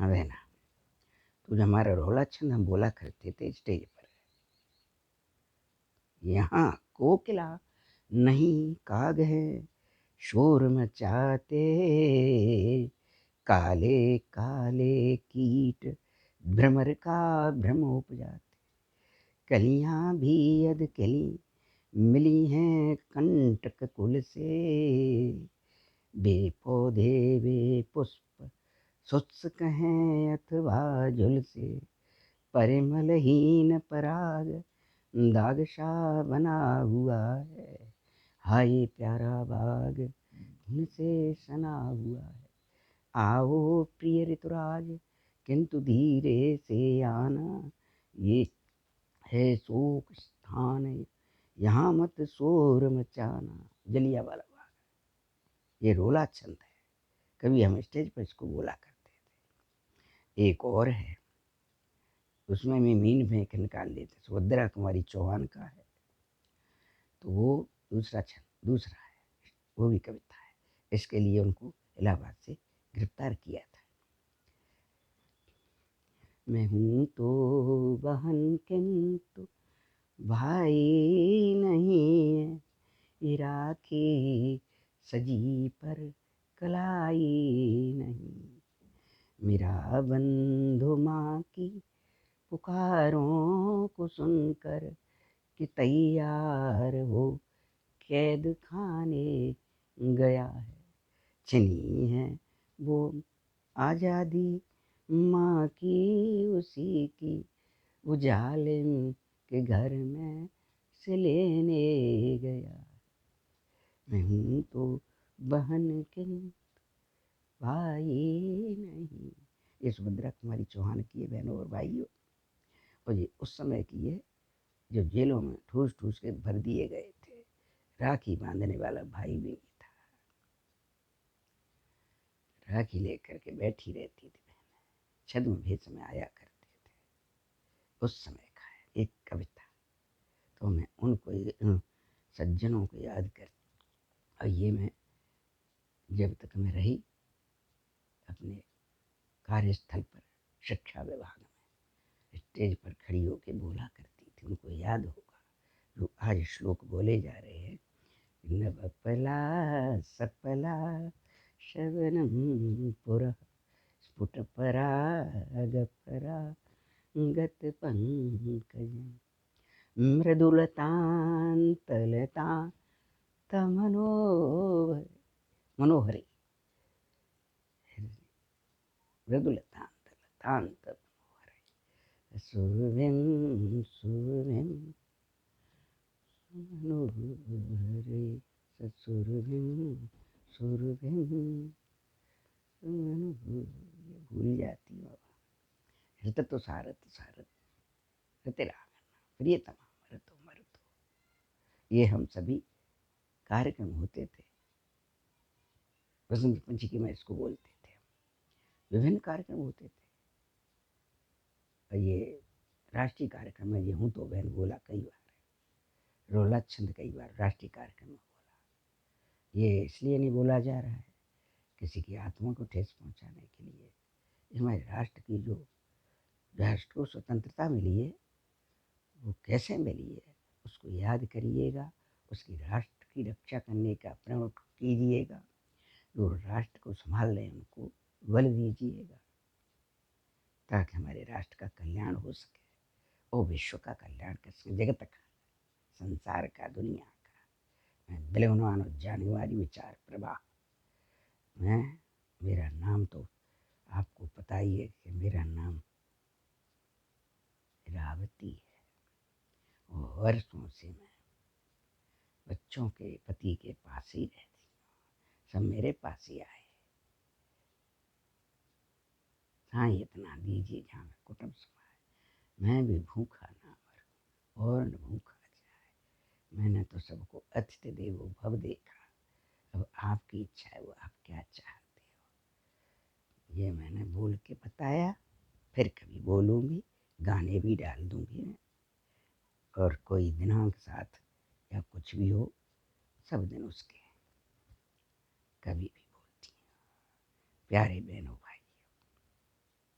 हाँ बहना, तो जो हमारा रोला छंद हम बोला करते थे स्टेज पर, यहाँ कोकिला नहीं काग है शोर मचाते, काले काले कीट भ्रमर का भ्रम उपजाते, कलियां भी अधकली मिली हैं कंटक कुल से, बे पौधे बे पुष्प शुष्क हैं अथवा झुलसे, परिमलहीन पराग दागशा बना हुआ है, हाय प्यारा बाग उनसे सना हुआ है। आओ प्रिय ऋतुराज किंतु धीरे से आना, ये है शोक स्थान, यहाँ मत शोर मचाना। जलियांवाला बाग, ये रोला छंद है, कभी हम स्टेज पर इसको बोला करते थे। एक और है, उसमें भी मीन फेंक निकाल देते, सुभद्रा कुमारी चौहान का है, तो वो दूसरा छंद दूसरा है, वो भी कविता है। इसके लिए उनको इलाहाबाद से गिरफ्तार किया था। मैं हूँ तो बहन किंतु भाई नहीं है, ये राखी सजी पर कलाई नहीं, मेरा बंधु माँ की पुकारों को सुनकर कि तैयार हो कैद खाने गया है, छिनी है वो आज़ादी माँ की उसी की, वो जालिम के घर में से लेने गया, मैं हूँ तो बहन के भाई नहीं। ये सुभद्रा कुमारी चौहान की है बहनों और भाइयों, और ये उस समय की है जब जेलों में ठूस ठूस के भर दिए गए थे, राखी बांधने वाला भाई भी नहीं था, राखी लेकर के बैठी रहती थी बहन, छद्म भेष में आया करते थे, उस समय का है एक कविता। तो मैं उन सज्जनों को याद कर, और ये मैं जब तक मैं रही अपने कार्यस्थल पर शिक्षा विभाग में स्टेज पर खड़ी होकर बोला करती थी, उनको याद होगा जो आज श्लोक बोले जा रहे हैं। नवपला सपला शवनम पुरः स्फुटपरागपरागतपङ्कजं मृदुलतान्तलता मनोहरी, मृदुलतान्तलतान्तमनोहरी, सुरभिं सुरभिं मनोहरी, सुरभिं सुरभिं भूल जाती हूँ। हृत तो सारथ सारथ हृतिरागन प्रियतमा मरतो मरतो, ये हम सभी कार्यक्रम होते थे, बसंत पंचमी में इसको बोलते थे, विभिन्न कार्यक्रम होते थे। और ये राष्ट्रीय कार्यक्रम में ये हूँ तो बहन बोला कई बार है, रोला छंद कई बार राष्ट्रीय कार्यक्रम में बोला। ये इसलिए नहीं बोला जा रहा है किसी की आत्मा को ठेस पहुँचाने के लिए, हमारे राष्ट्र की जो राष्ट्र को स्वतंत्रता मिली है वो कैसे मिली है उसको याद करिएगा, उसकी राष्ट्र की रक्षा करने का प्रण कीजिएगा, जो राष्ट्र को संभाल रहे हैं उनको बल दीजिएगा, ताकि हमारे राष्ट्र का कल्याण हो सके और विश्व का कल्याण कर सके, जगत का, संसार का, दुनिया का। मैं बिलवनवान और जाने वाली विचार प्रवाह, मैं मेरा नाम तो आपको पता ही है कि मेरा नाम इरावती है, और वर्षों से मैं बच्चों के पति के पास ही रहती हूँ, सब मेरे पास ही आए, हाँ इतना दीजिए जहाँ मैं कुटुंब समाए, मैं भी भूखा ना मरूं और न भूखा जाए, मैंने तो सबको अतिथि देवो भव देखा, अब आपकी इच्छा है वो आप क्या चाहते हो। ये मैंने बोल के बताया, फिर कभी बोलूँगी, गाने भी डाल दूँगी मैं, और कोई दिनांक साथ या कुछ भी हो, सब दिन उसके कभी भी बोलती हैं। प्यारे बहनों